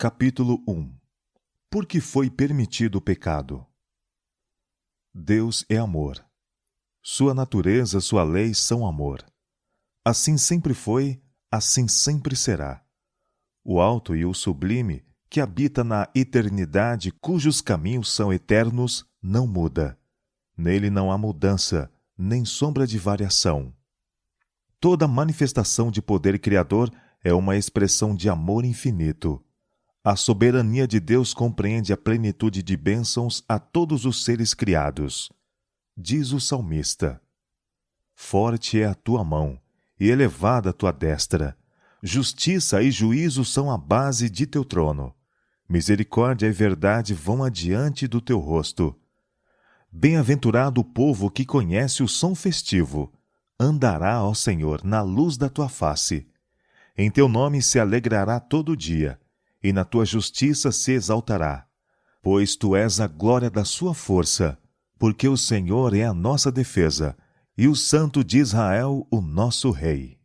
Capítulo 1. Por que foi permitido o pecado? Deus é amor. Sua natureza, sua lei são amor. Assim sempre foi, assim sempre será. O alto e o sublime, que habita na eternidade, cujos caminhos são eternos, não muda. Nele não há mudança, nem sombra de variação. Toda manifestação de poder criador é uma expressão de amor infinito. A soberania de Deus compreende a plenitude de bênçãos a todos os seres criados. Diz o salmista: Forte é a tua mão, e elevada a tua destra. Justiça e juízo são a base de teu trono. Misericórdia e verdade vão adiante do teu rosto. Bem-aventurado o povo que conhece o som festivo. Andará, ó Senhor, na luz da tua face. Em teu nome se alegrará todo dia, e na tua justiça se exaltará. Pois tu és a glória da sua força, porque o Senhor é a nossa defesa, e o Santo de Israel o nosso Rei.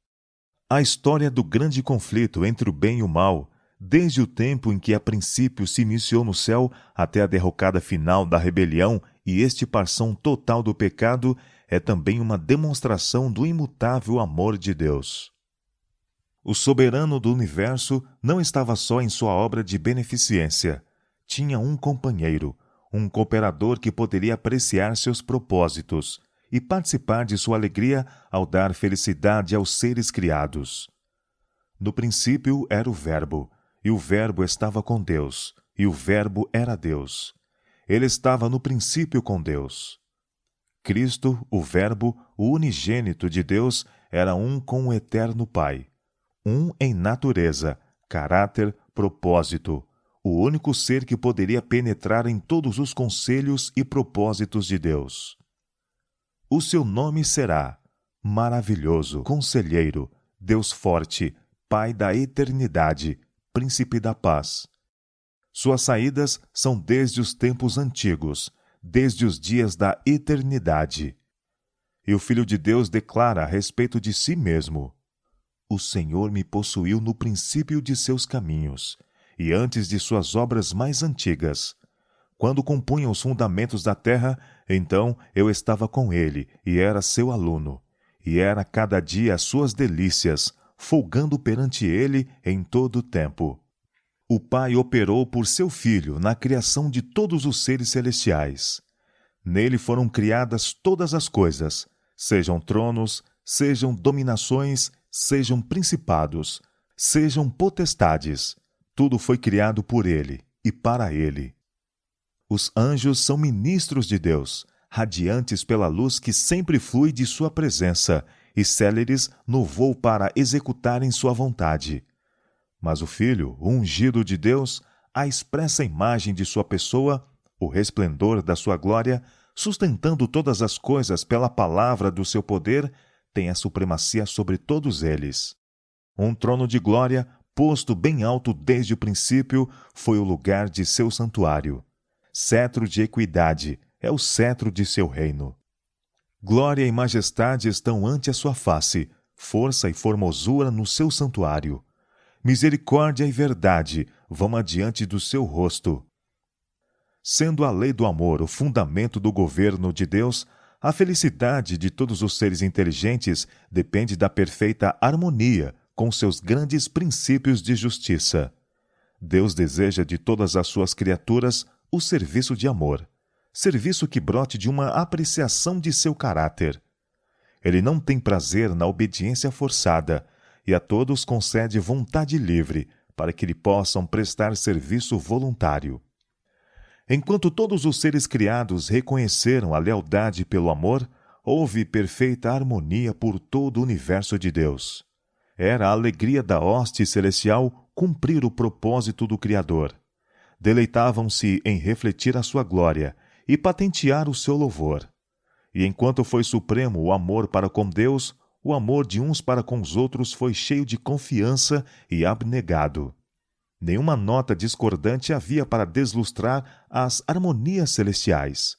A história do grande conflito entre o bem e o mal, desde o tempo em que a princípio se iniciou no céu até a derrocada final da rebelião e extirpação total do pecado, é também uma demonstração do imutável amor de Deus. O soberano do universo não estava só em sua obra de beneficência. Tinha um companheiro, um cooperador que poderia apreciar seus propósitos e participar de sua alegria ao dar felicidade aos seres criados. No princípio era o Verbo, e o Verbo estava com Deus, e o Verbo era Deus. Ele estava no princípio com Deus. Cristo, o Verbo, o unigênito de Deus, era um com o eterno Pai. Um em natureza, caráter, propósito, o único ser que poderia penetrar em todos os conselhos e propósitos de Deus. O seu nome será Maravilhoso, Conselheiro, Deus Forte, Pai da Eternidade, Príncipe da Paz. Suas saídas são desde os tempos antigos, desde os dias da eternidade. E o Filho de Deus declara a respeito de si mesmo: O Senhor me possuiu no princípio de seus caminhos, e antes de suas obras mais antigas. Quando compunha os fundamentos da terra, então eu estava com ele, e era seu aluno, e era cada dia as suas delícias, folgando perante ele em todo o tempo. O Pai operou por seu Filho na criação de todos os seres celestiais. Nele foram criadas todas as coisas, sejam tronos, sejam dominações, sejam principados, sejam potestades. Tudo foi criado por ele e para ele. Os anjos são ministros de Deus, radiantes pela luz que sempre flui de sua presença e céleres no voo para executarem sua vontade. Mas o Filho, o ungido de Deus, a expressa imagem de sua pessoa, o resplendor da sua glória, sustentando todas as coisas pela palavra do seu poder, tem a supremacia sobre todos eles. Um trono de glória, posto bem alto desde o princípio, foi o lugar de seu santuário. Cetro de equidade é o cetro de seu reino. Glória e majestade estão ante a sua face, força e formosura no seu santuário. Misericórdia e verdade vão adiante do seu rosto. Sendo a lei do amor o fundamento do governo de Deus, a felicidade de todos os seres inteligentes depende da perfeita harmonia com seus grandes princípios de justiça. Deus deseja de todas as suas criaturas o serviço de amor, serviço que brote de uma apreciação de seu caráter. Ele não tem prazer na obediência forçada, e a todos concede vontade livre para que lhe possam prestar serviço voluntário. Enquanto todos os seres criados reconheceram a lealdade pelo amor, houve perfeita harmonia por todo o universo de Deus. Era a alegria da hoste celestial cumprir o propósito do Criador. Deleitavam-se em refletir a sua glória e patentear o seu louvor. E enquanto foi supremo o amor para com Deus, o amor de uns para com os outros foi cheio de confiança e abnegado. Nenhuma nota discordante havia para deslustrar as harmonias celestiais.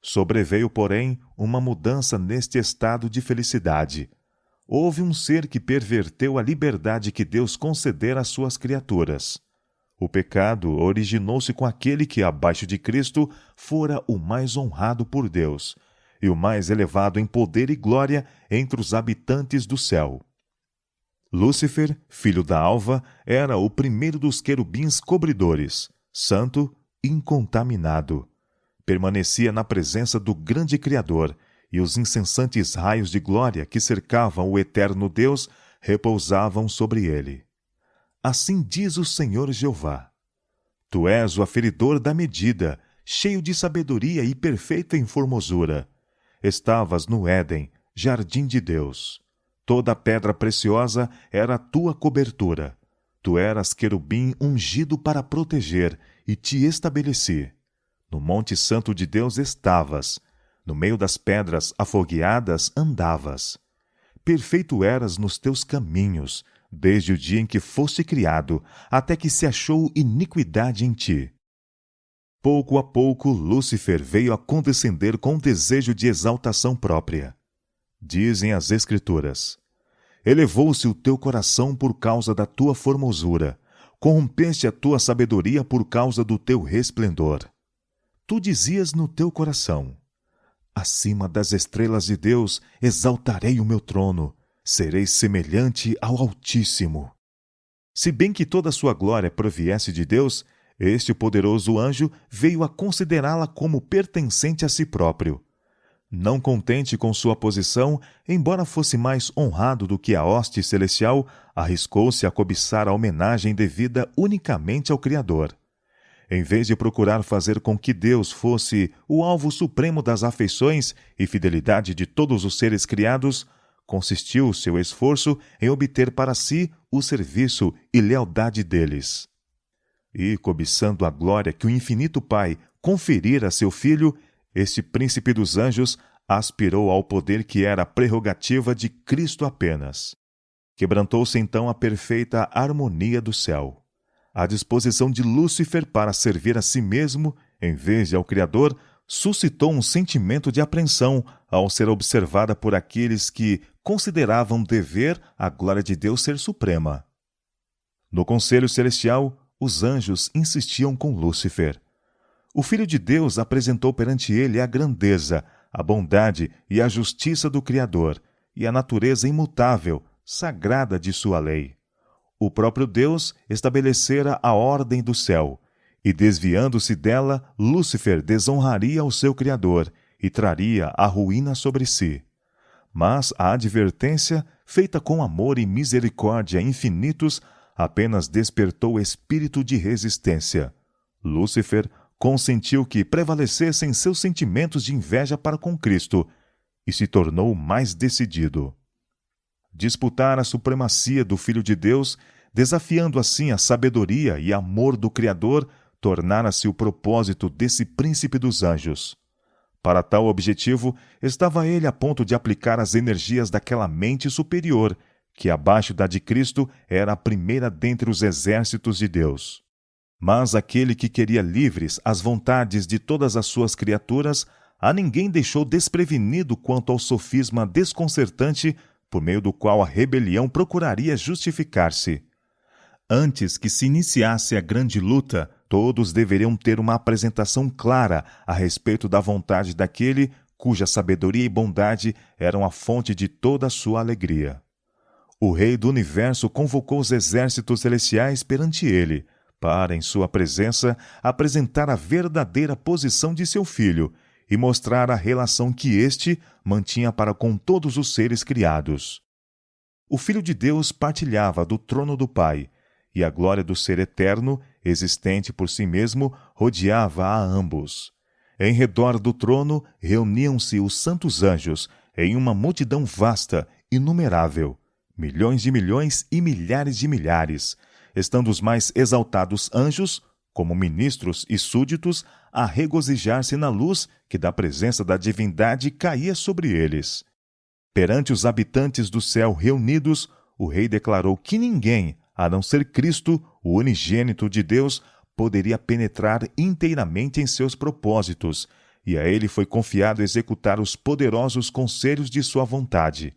Sobreveio, porém, uma mudança neste estado de felicidade. Houve um ser que perverteu a liberdade que Deus concedera às suas criaturas. O pecado originou-se com aquele que, abaixo de Cristo, fora o mais honrado por Deus, e o mais elevado em poder e glória entre os habitantes do céu. Lúcifer, filho da alva, era o primeiro dos querubins cobridores, santo, incontaminado. Permanecia na presença do grande Criador, e os incessantes raios de glória que cercavam o eterno Deus repousavam sobre ele. Assim diz o Senhor Jeová: Tu és o aferidor da medida, cheio de sabedoria e perfeito em formosura. Estavas no Éden, jardim de Deus. Toda pedra preciosa era a tua cobertura. Tu eras querubim ungido para proteger, e te estabeleci. No monte santo de Deus estavas. No meio das pedras afogueadas andavas. Perfeito eras nos teus caminhos, desde o dia em que foste criado, até que se achou iniquidade em ti. Pouco a pouco, Lúcifer veio a condescender com desejo de exaltação própria. Dizem as Escrituras: Elevou-se o teu coração por causa da tua formosura, corrompeste a tua sabedoria por causa do teu resplendor. Tu dizias no teu coração: Acima das estrelas de Deus exaltarei o meu trono, serei semelhante ao Altíssimo. Se bem que toda a sua glória proviesse de Deus, este poderoso anjo veio a considerá-la como pertencente a si próprio. Não contente com sua posição, embora fosse mais honrado do que a hoste celestial, arriscou-se a cobiçar a homenagem devida unicamente ao Criador. Em vez de procurar fazer com que Deus fosse o alvo supremo das afeições e fidelidade de todos os seres criados, consistiu seu esforço em obter para si o serviço e lealdade deles. E, cobiçando a glória que o infinito Pai conferira a seu Filho, este príncipe dos anjos aspirou ao poder que era a prerrogativa de Cristo apenas. Quebrantou-se então a perfeita harmonia do céu. A disposição de Lúcifer para servir a si mesmo, em vez de ao Criador, suscitou um sentimento de apreensão ao ser observada por aqueles que consideravam dever a glória de Deus ser suprema. No conselho celestial, os anjos insistiam com Lúcifer. O Filho de Deus apresentou perante ele a grandeza, a bondade e a justiça do Criador, e a natureza imutável, sagrada de sua lei. O próprio Deus estabelecera a ordem do céu, e desviando-se dela, Lúcifer desonraria o seu Criador e traria a ruína sobre si. Mas a advertência, feita com amor e misericórdia infinitos, apenas despertou espírito de resistência. Lúcifer consentiu que prevalecessem seus sentimentos de inveja para com Cristo e se tornou mais decidido. Disputar a supremacia do Filho de Deus, desafiando assim a sabedoria e amor do Criador, tornara-se o propósito desse príncipe dos anjos. Para tal objetivo, estava ele a ponto de aplicar as energias daquela mente superior, que abaixo da de Cristo era a primeira dentre os exércitos de Deus. Mas aquele que queria livres as vontades de todas as suas criaturas, a ninguém deixou desprevenido quanto ao sofisma desconcertante por meio do qual a rebelião procuraria justificar-se. Antes que se iniciasse a grande luta, todos deveriam ter uma apresentação clara a respeito da vontade daquele cuja sabedoria e bondade eram a fonte de toda a sua alegria. O Rei do Universo convocou os exércitos celestiais perante ele, para, em sua presença, apresentar a verdadeira posição de seu filho e mostrar a relação que este mantinha para com todos os seres criados. O Filho de Deus partilhava do trono do Pai, e a glória do Ser Eterno, existente por si mesmo, rodeava a ambos. Em redor do trono reuniam-se os santos anjos, em uma multidão vasta, inumerável, milhões de milhões e milhares de milhares, estando os mais exaltados anjos, como ministros e súditos, a regozijar-se na luz que da presença da divindade caía sobre eles. Perante os habitantes do céu reunidos, o rei declarou que ninguém, a não ser Cristo, o unigênito de Deus, poderia penetrar inteiramente em seus propósitos, e a ele foi confiado executar os poderosos conselhos de sua vontade.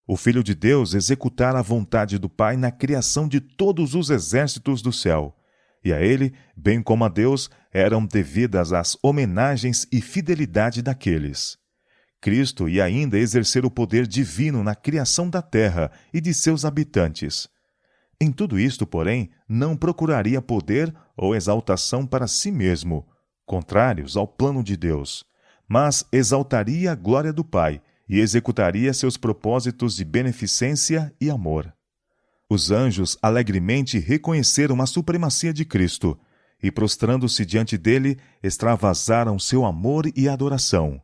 O Filho de Deus executara a vontade do Pai na criação de todos os exércitos do céu, e a ele, bem como a Deus, eram devidas as homenagens e fidelidade daqueles. Cristo ia ainda exercer o poder divino na criação da terra e de seus habitantes. Em tudo isto, porém, não procuraria poder ou exaltação para si mesmo, contrários ao plano de Deus, mas exaltaria a glória do Pai e executaria seus propósitos de beneficência e amor. Os anjos alegremente reconheceram a supremacia de Cristo e, prostrando-se diante dele, extravasaram seu amor e adoração.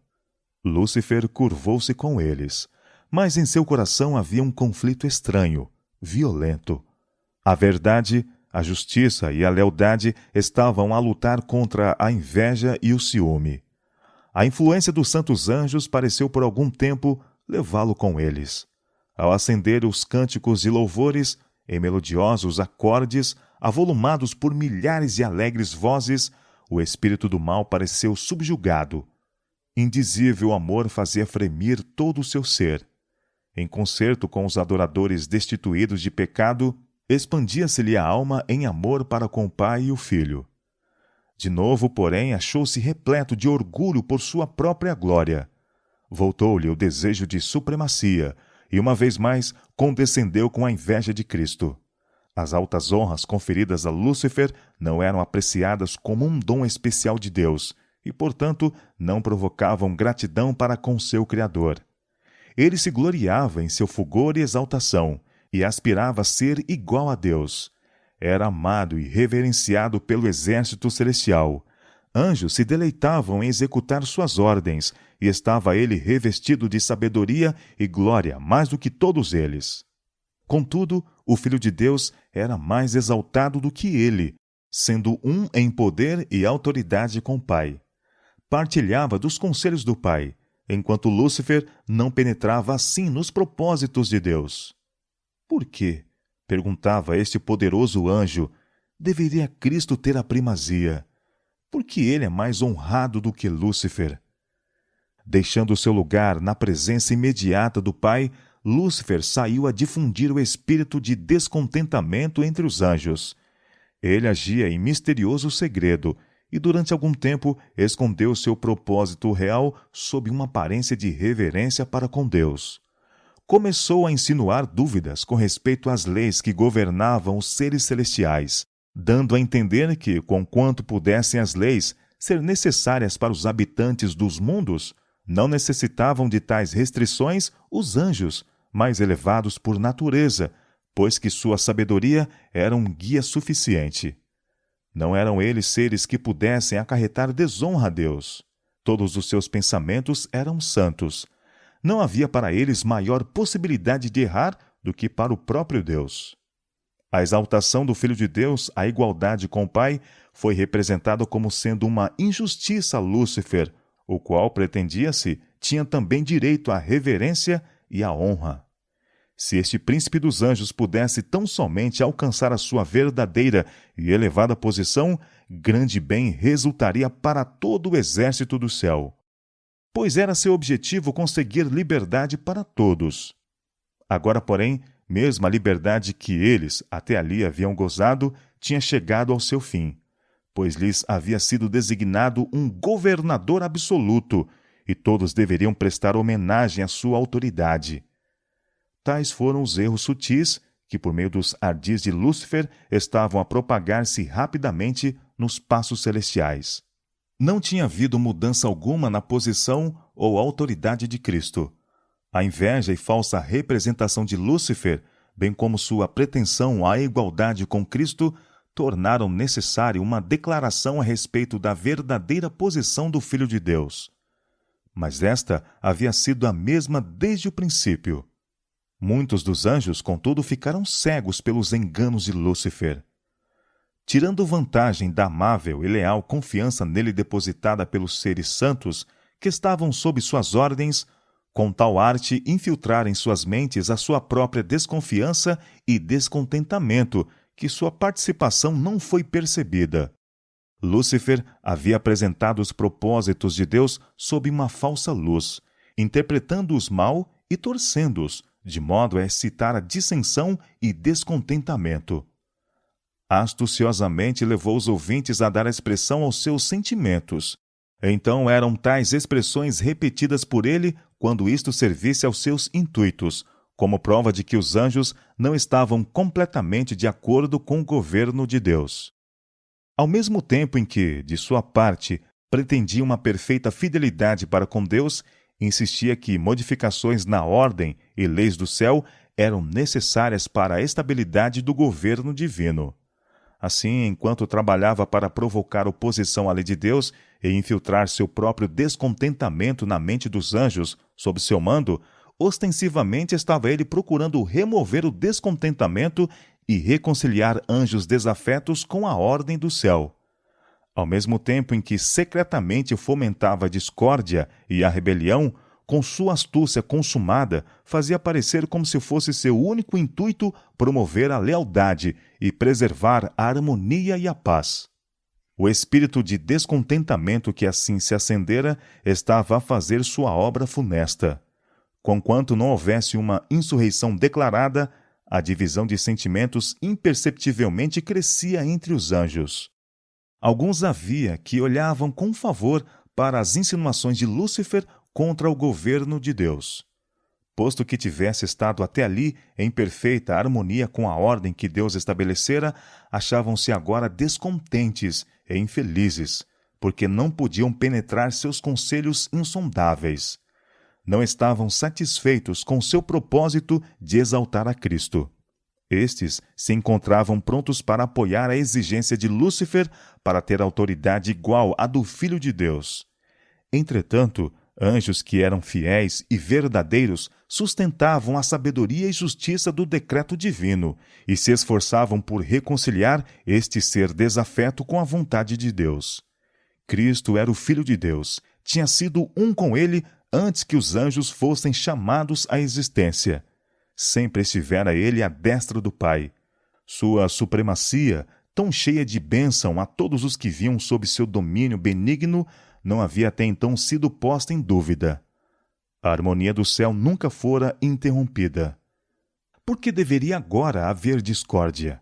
Lúcifer curvou-se com eles, mas em seu coração havia um conflito estranho, violento. A verdade, a justiça e a lealdade estavam a lutar contra a inveja e o ciúme. A influência dos santos anjos pareceu por algum tempo levá-lo com eles. Ao acender os cânticos de louvores, em melodiosos acordes, avolumados por milhares de alegres vozes, o espírito do mal pareceu subjugado. Indizível amor fazia fremir todo o seu ser. Em concerto com os adoradores destituídos de pecado, expandia-se-lhe a alma em amor para com o Pai e o Filho. De novo, porém, achou-se repleto de orgulho por sua própria glória. Voltou-lhe o desejo de supremacia, e uma vez mais condescendeu com a inveja de Cristo. As altas honras conferidas a Lúcifer não eram apreciadas como um dom especial de Deus, e, portanto, não provocavam gratidão para com seu Criador. Ele se gloriava em seu fulgor e exaltação, e aspirava a ser igual a Deus. Era amado e reverenciado pelo exército celestial. Anjos se deleitavam em executar suas ordens, e estava ele revestido de sabedoria e glória mais do que todos eles. Contudo, o Filho de Deus era mais exaltado do que ele, sendo um em poder e autoridade com o Pai. Partilhava dos conselhos do Pai, enquanto Lúcifer não penetrava assim nos propósitos de Deus. Por quê? Perguntava este poderoso anjo. Deveria Cristo ter a primazia? Porque ele é mais honrado do que Lúcifer. Deixando seu lugar na presença imediata do Pai, Lúcifer saiu a difundir o espírito de descontentamento entre os anjos. Ele agia em misterioso segredo e durante algum tempo escondeu seu propósito real sob uma aparência de reverência para com Deus. Começou a insinuar dúvidas com respeito às leis que governavam os seres celestiais, dando a entender que, conquanto pudessem as leis ser necessárias para os habitantes dos mundos, não necessitavam de tais restrições os anjos, mais elevados por natureza, pois que sua sabedoria era um guia suficiente. Não eram eles seres que pudessem acarretar desonra a Deus. Todos os seus pensamentos eram santos. Não havia para eles maior possibilidade de errar do que para o próprio Deus. A exaltação do Filho de Deus à igualdade com o Pai foi representada como sendo uma injustiça a Lúcifer, o qual, pretendia-se, tinha também direito à reverência e à honra. Se este príncipe dos anjos pudesse tão somente alcançar a sua verdadeira e elevada posição, grande bem resultaria para todo o exército do céu. Pois era seu objetivo conseguir liberdade para todos. Agora, porém, mesmo a liberdade que eles até ali haviam gozado tinha chegado ao seu fim, pois lhes havia sido designado um governador absoluto, e todos deveriam prestar homenagem à sua autoridade. Tais foram os erros sutis que, por meio dos ardis de Lúcifer, estavam a propagar-se rapidamente nos passos celestiais. Não tinha havido mudança alguma na posição ou autoridade de Cristo. A inveja e falsa representação de Lúcifer, bem como sua pretensão à igualdade com Cristo, tornaram necessária uma declaração a respeito da verdadeira posição do Filho de Deus. Mas esta havia sido a mesma desde o princípio. Muitos dos anjos, contudo, ficaram cegos pelos enganos de Lúcifer. Tirando vantagem da amável e leal confiança nele depositada pelos seres santos que estavam sob suas ordens, com tal arte infiltraram em suas mentes a sua própria desconfiança e descontentamento, que sua participação não foi percebida. Lúcifer havia apresentado os propósitos de Deus sob uma falsa luz, interpretando-os mal e torcendo-os, de modo a excitar a dissensão e descontentamento. Astuciosamente levou os ouvintes a dar expressão aos seus sentimentos. Então eram tais expressões repetidas por ele quando isto servisse aos seus intuitos, como prova de que os anjos não estavam completamente de acordo com o governo de Deus. Ao mesmo tempo em que, de sua parte, pretendia uma perfeita fidelidade para com Deus, insistia que modificações na ordem e leis do céu eram necessárias para a estabilidade do governo divino. Assim, enquanto trabalhava para provocar oposição à lei de Deus e infiltrar seu próprio descontentamento na mente dos anjos sob seu mando, ostensivamente estava ele procurando remover o descontentamento e reconciliar anjos desafetos com a ordem do céu. Ao mesmo tempo em que secretamente fomentava a discórdia e a rebelião, com sua astúcia consumada, fazia parecer como se fosse seu único intuito promover a lealdade e preservar a harmonia e a paz. O espírito de descontentamento que assim se acendera estava a fazer sua obra funesta. Conquanto não houvesse uma insurreição declarada, a divisão de sentimentos imperceptivelmente crescia entre os anjos. Alguns havia que olhavam com favor para as insinuações de Lúcifer contra o governo de Deus. Posto que tivesse estado até ali em perfeita harmonia com a ordem que Deus estabelecera, achavam-se agora descontentes e infelizes, porque não podiam penetrar seus conselhos insondáveis. Não estavam satisfeitos com seu propósito de exaltar a Cristo. Estes se encontravam prontos para apoiar a exigência de Lúcifer para ter autoridade igual à do Filho de Deus. Entretanto, anjos que eram fiéis e verdadeiros sustentavam a sabedoria e justiça do decreto divino e se esforçavam por reconciliar este ser desafeto com a vontade de Deus. Cristo era o Filho de Deus, tinha sido um com ele antes que os anjos fossem chamados à existência. Sempre estivera ele à destra do Pai. Sua supremacia, tão cheia de bênção a todos os que viam sob seu domínio benigno, não havia até então sido posta em dúvida. A harmonia do céu nunca fora interrompida. Por que deveria agora haver discórdia?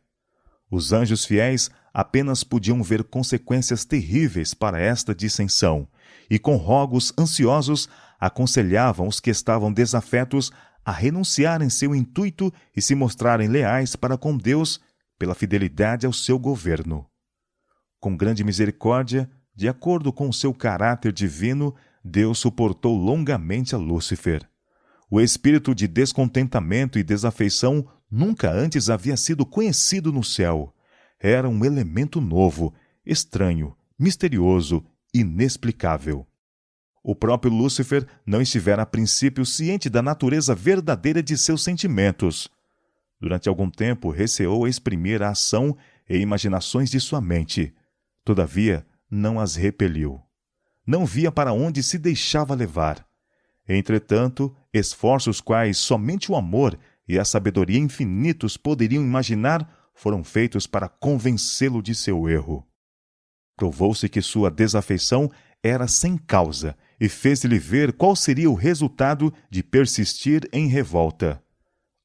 Os anjos fiéis apenas podiam ver consequências terríveis para esta dissensão, e com rogos ansiosos aconselhavam os que estavam desafetos a renunciarem seu intuito e se mostrarem leais para com Deus pela fidelidade ao seu governo. Com grande misericórdia, de acordo com o seu caráter divino, Deus suportou longamente a Lúcifer. O espírito de descontentamento e desafeição nunca antes havia sido conhecido no céu. Era um elemento novo, estranho, misterioso, inexplicável. O próprio Lúcifer não estivera a princípio ciente da natureza verdadeira de seus sentimentos. Durante algum tempo receou exprimir a ação e imaginações de sua mente. Todavia, não as repeliu. Não via para onde se deixava levar. Entretanto, esforços quais somente o amor e a sabedoria infinitos poderiam imaginar foram feitos para convencê-lo de seu erro. Provou-se que sua desafeição era sem causa e fez-lhe ver qual seria o resultado de persistir em revolta.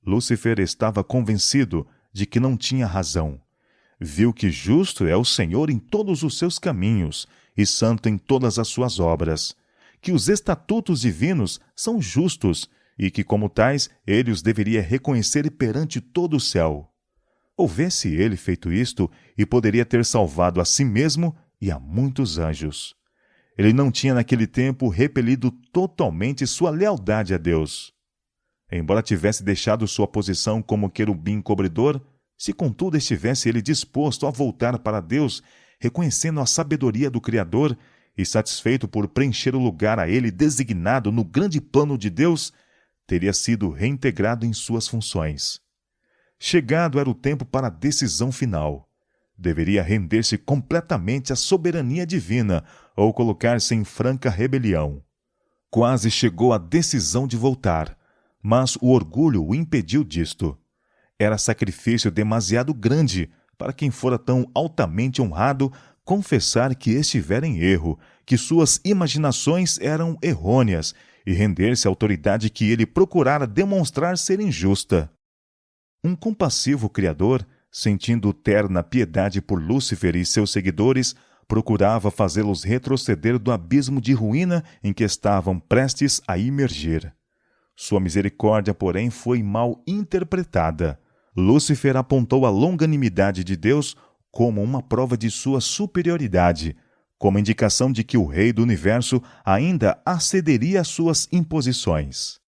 Lúcifer estava convencido de que não tinha razão. Viu que justo é o Senhor em todos os seus caminhos e santo em todas as suas obras, que os estatutos divinos são justos e que, como tais, ele os deveria reconhecer perante todo o céu. Houvesse ele feito isto, e poderia ter salvado a si mesmo e a muitos anjos. Ele não tinha naquele tempo repelido totalmente sua lealdade a Deus. Embora tivesse deixado sua posição como querubim cobridor, se contudo estivesse ele disposto a voltar para Deus, reconhecendo a sabedoria do Criador e satisfeito por preencher o lugar a ele designado no grande plano de Deus, teria sido reintegrado em suas funções. Chegado era o tempo para a decisão final. Deveria render-se completamente à soberania divina ou colocar-se em franca rebelião. Quase chegou à decisão de voltar, mas o orgulho o impediu disto. Era sacrifício demasiado grande para quem fora tão altamente honrado confessar que estivera em erro, que suas imaginações eram errôneas e render-se à autoridade que ele procurara demonstrar ser injusta. Um compassivo Criador sentindo terna piedade por Lúcifer e seus seguidores, procurava fazê-los retroceder do abismo de ruína em que estavam prestes a imergir. Sua misericórdia, porém, foi mal interpretada. Lúcifer apontou a longanimidade de Deus como uma prova de sua superioridade, como indicação de que o Rei do Universo ainda acederia às suas imposições.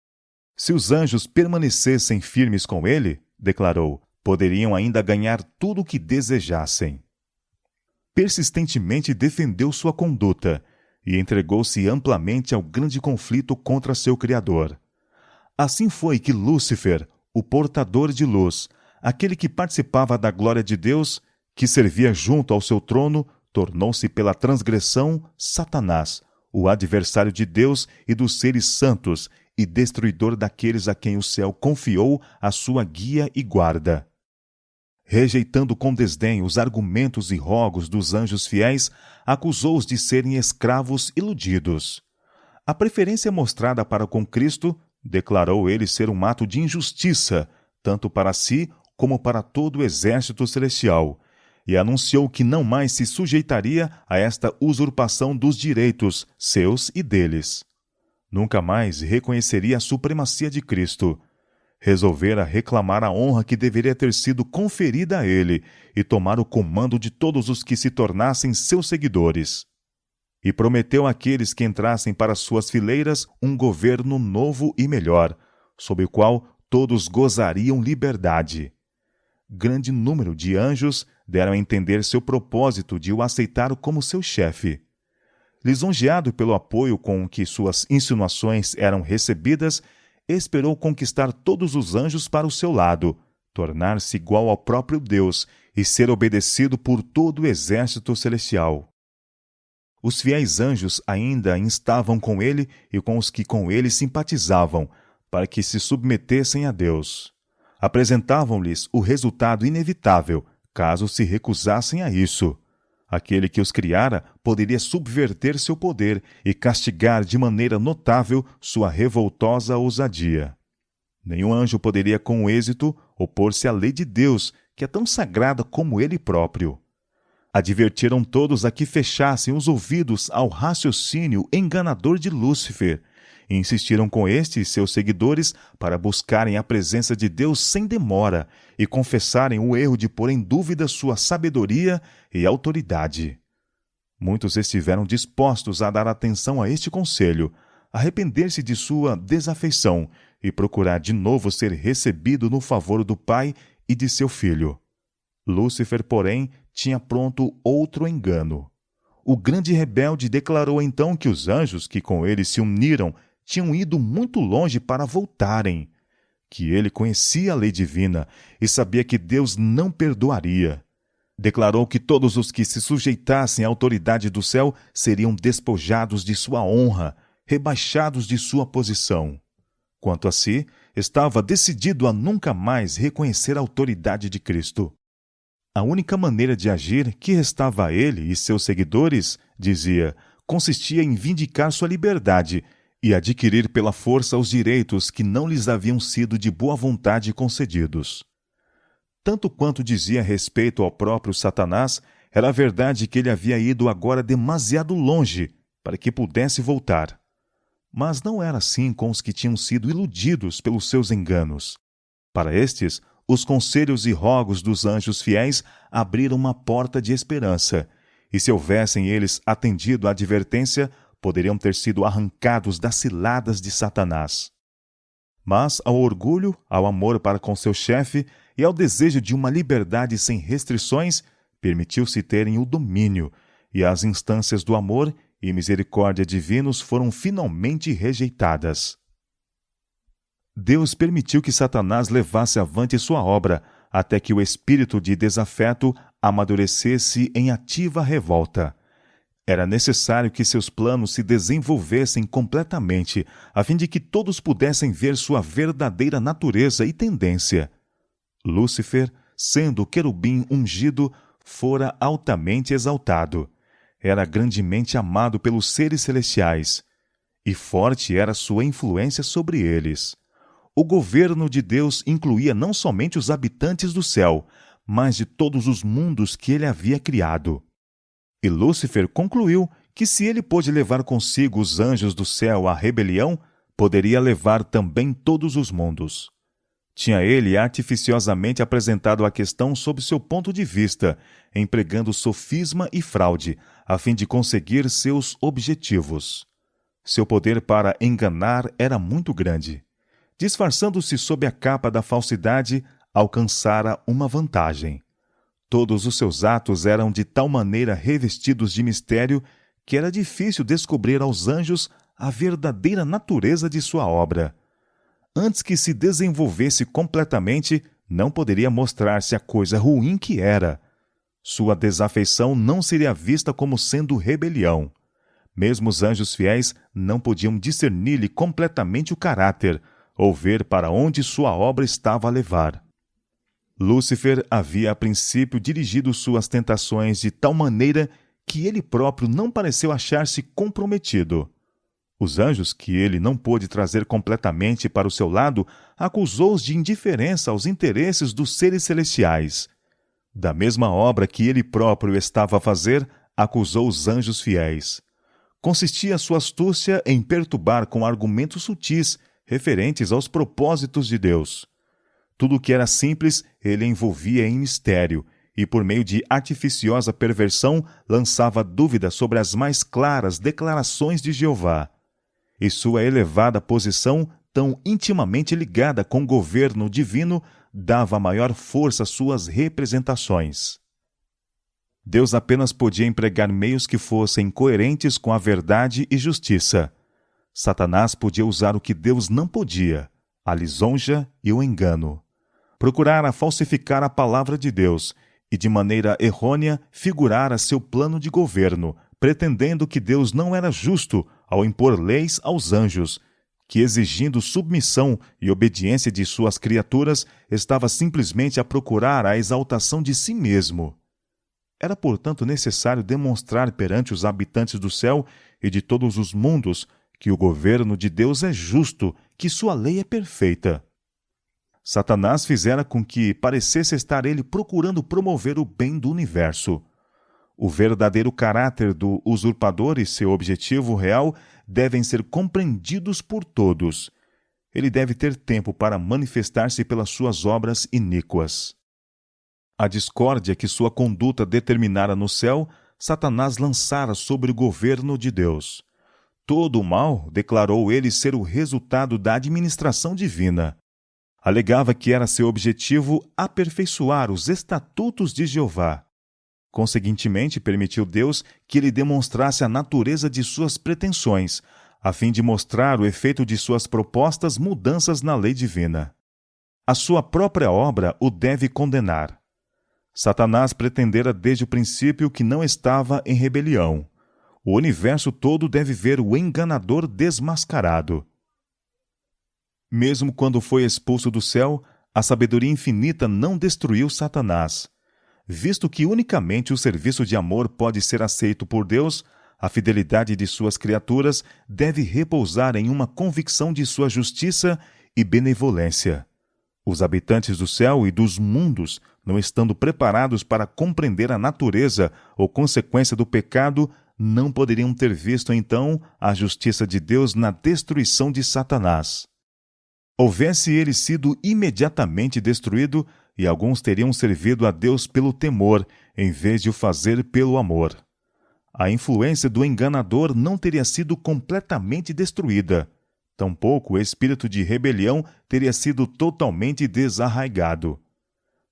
Se os anjos permanecessem firmes com ele, declarou, poderiam ainda ganhar tudo o que desejassem. Persistentemente defendeu sua conduta e entregou-se amplamente ao grande conflito contra seu Criador. Assim foi que Lúcifer, o portador de luz, aquele que participava da glória de Deus, que servia junto ao seu trono, tornou-se pela transgressão Satanás, o adversário de Deus e dos seres santos e destruidor daqueles a quem o céu confiou a sua guia e guarda. Rejeitando com desdém os argumentos e rogos dos anjos fiéis, acusou-os de serem escravos iludidos. A preferência mostrada para com Cristo declarou ele ser um ato de injustiça, tanto para si como para todo o exército celestial, e anunciou que não mais se sujeitaria a esta usurpação dos direitos, seus e deles. Nunca mais reconheceria a supremacia de Cristo. Resolvera reclamar a honra que deveria ter sido conferida a ele e tomar o comando de todos os que se tornassem seus seguidores. E prometeu àqueles que entrassem para suas fileiras um governo novo e melhor, sob o qual todos gozariam liberdade. Grande número de anjos deram a entender seu propósito de o aceitar como seu chefe. Lisonjeado pelo apoio com que suas insinuações eram recebidas, esperou conquistar todos os anjos para o seu lado, tornar-se igual ao próprio Deus e ser obedecido por todo o exército celestial. Os fiéis anjos ainda instavam com ele e com os que com ele simpatizavam, para que se submetessem a Deus. Apresentavam-lhes o resultado inevitável, caso se recusassem a isso. Aquele que os criara poderia subverter seu poder e castigar de maneira notável sua revoltosa ousadia. Nenhum anjo poderia com êxito opor-se à lei de Deus, que é tão sagrada como ele próprio. Advertiram todos a que fechassem os ouvidos ao raciocínio enganador de Lúcifer, e insistiram com este e seus seguidores para buscarem a presença de Deus sem demora e confessarem o erro de pôr em dúvida sua sabedoria e autoridade. Muitos estiveram dispostos a dar atenção a este conselho, arrepender-se de sua desafeição e procurar de novo ser recebido no favor do Pai e de seu Filho. Lúcifer, porém, tinha pronto outro engano. O grande rebelde declarou então que os anjos que com ele se uniram tinham ido muito longe para voltarem, que ele conhecia a lei divina e sabia que Deus não perdoaria. Declarou que todos os que se sujeitassem à autoridade do céu seriam despojados de sua honra, rebaixados de sua posição. Quanto a si, estava decidido a nunca mais reconhecer a autoridade de Cristo. A única maneira de agir que restava a ele e seus seguidores, dizia, consistia em vindicar sua liberdade e adquirir pela força os direitos que não lhes haviam sido de boa vontade concedidos. Tanto quanto dizia respeito ao próprio Satanás, era verdade que ele havia ido agora demasiado longe para que pudesse voltar. Mas não era assim com os que tinham sido iludidos pelos seus enganos. Para estes, os conselhos e rogos dos anjos fiéis abriram uma porta de esperança, e se houvessem eles atendido à advertência, poderiam ter sido arrancados das ciladas de Satanás. Mas ao orgulho, ao amor para com seu chefe e ao desejo de uma liberdade sem restrições, permitiu-se terem o domínio, e as instâncias do amor e misericórdia divinos foram finalmente rejeitadas. Deus permitiu que Satanás levasse avante sua obra, até que o espírito de desafeto amadurecesse em ativa revolta. Era necessário que seus planos se desenvolvessem completamente, a fim de que todos pudessem ver sua verdadeira natureza e tendência. Lúcifer, sendo o querubim ungido, fora altamente exaltado. Era grandemente amado pelos seres celestiais, e forte era sua influência sobre eles. O governo de Deus incluía não somente os habitantes do céu, mas de todos os mundos que ele havia criado. E Lúcifer concluiu que se ele pôde levar consigo os anjos do céu à rebelião, poderia levar também todos os mundos. Tinha ele artificiosamente apresentado a questão sob seu ponto de vista, empregando sofisma e fraude, a fim de conseguir seus objetivos. Seu poder para enganar era muito grande. Disfarçando-se sob a capa da falsidade, alcançara uma vantagem. Todos os seus atos eram de tal maneira revestidos de mistério que era difícil descobrir aos anjos a verdadeira natureza de sua obra. Antes que se desenvolvesse completamente, não poderia mostrar-se a coisa ruim que era. Sua desafeição não seria vista como sendo rebelião. Mesmo os anjos fiéis não podiam discernir-lhe completamente o caráter, ou ver para onde sua obra estava a levar. Lúcifer havia a princípio dirigido suas tentações de tal maneira que ele próprio não pareceu achar-se comprometido. Os anjos, que ele não pôde trazer completamente para o seu lado, acusou-os de indiferença aos interesses dos seres celestiais. Da mesma obra que ele próprio estava a fazer, acusou os anjos fiéis. Consistia sua astúcia em perturbar com argumentos sutis, referentes aos propósitos de Deus. Tudo o que era simples, ele envolvia em mistério, e por meio de artificiosa perversão, lançava dúvida sobre as mais claras declarações de Jeová. E sua elevada posição, tão intimamente ligada com o governo divino, dava maior força às suas representações. Deus apenas podia empregar meios que fossem coerentes com a verdade e justiça. Satanás podia usar o que Deus não podia, a lisonja e o engano. Procurara falsificar a palavra de Deus e, de maneira errônea, figurara seu plano de governo, pretendendo que Deus não era justo ao impor leis aos anjos, que, exigindo submissão e obediência de suas criaturas, estava simplesmente a procurar a exaltação de si mesmo. Era, portanto, necessário demonstrar perante os habitantes do céu e de todos os mundos que o governo de Deus é justo, que sua lei é perfeita. Satanás fizera com que parecesse estar ele procurando promover o bem do universo. O verdadeiro caráter do usurpador e seu objetivo real devem ser compreendidos por todos. Ele deve ter tempo para manifestar-se pelas suas obras iníquas. A discórdia que sua conduta determinara no céu, Satanás lançara sobre o governo de Deus. Todo o mal declarou ele ser o resultado da administração divina. Alegava que era seu objetivo aperfeiçoar os estatutos de Jeová. Conseguintemente, permitiu Deus que ele demonstrasse a natureza de suas pretensões, a fim de mostrar o efeito de suas propostas mudanças na lei divina. A sua própria obra o deve condenar. Satanás pretendera desde o princípio que não estava em rebelião. O universo todo deve ver o enganador desmascarado. Mesmo quando foi expulso do céu, a sabedoria infinita não destruiu Satanás. Visto que unicamente o serviço de amor pode ser aceito por Deus, a fidelidade de suas criaturas deve repousar em uma convicção de sua justiça e benevolência. Os habitantes do céu e dos mundos, não estando preparados para compreender a natureza ou consequência do pecado, não poderiam ter visto então a justiça de Deus na destruição de Satanás. Houvesse ele sido imediatamente destruído, e alguns teriam servido a Deus pelo temor, em vez de o fazer pelo amor. A influência do enganador não teria sido completamente destruída. Tampouco o espírito de rebelião teria sido totalmente desarraigado.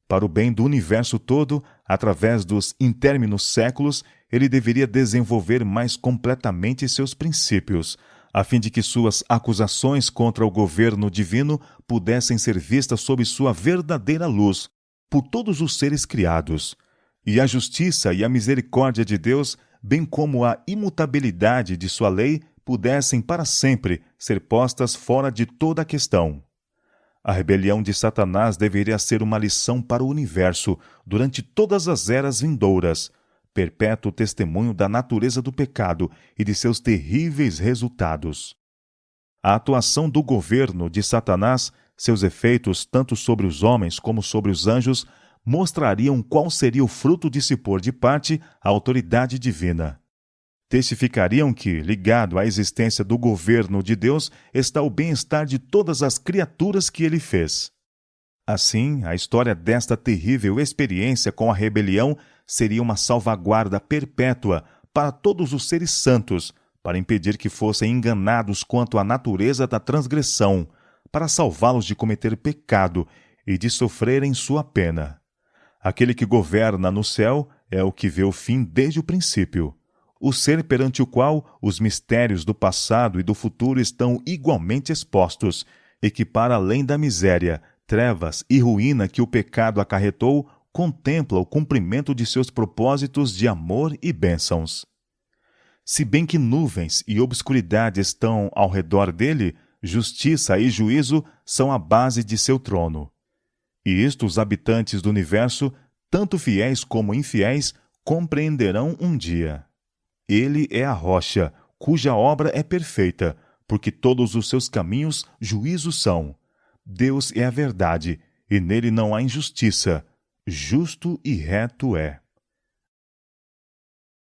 Para o bem do universo todo, através dos interminos séculos, ele deveria desenvolver mais completamente seus princípios, a fim de que suas acusações contra o governo divino pudessem ser vistas sob sua verdadeira luz, por todos os seres criados, e a justiça e a misericórdia de Deus, bem como a imutabilidade de sua lei, pudessem para sempre ser postas fora de toda a questão. A rebelião de Satanás deveria ser uma lição para o universo durante todas as eras vindouras, perpétuo testemunho da natureza do pecado e de seus terríveis resultados. A atuação do governo de Satanás, seus efeitos tanto sobre os homens como sobre os anjos, mostrariam qual seria o fruto de se pôr de parte a autoridade divina. Testificariam que, ligado à existência do governo de Deus, está o bem-estar de todas as criaturas que ele fez. Assim, a história desta terrível experiência com a rebelião seria uma salvaguarda perpétua para todos os seres santos, para impedir que fossem enganados quanto à natureza da transgressão, para salvá-los de cometer pecado e de sofrerem sua pena. Aquele que governa no céu é o que vê o fim desde o princípio, o ser perante o qual os mistérios do passado e do futuro estão igualmente expostos, e que, para além da miséria, trevas e ruína que o pecado acarretou, contempla o cumprimento de seus propósitos de amor e bênçãos. Se bem que nuvens e obscuridade estão ao redor dele, justiça e juízo são a base de seu trono. E isto os habitantes do universo, tanto fiéis como infiéis, compreenderão um dia. Ele é a rocha, cuja obra é perfeita, porque todos os seus caminhos juízos são. Deus é a verdade, e nele não há injustiça. Justo e reto é.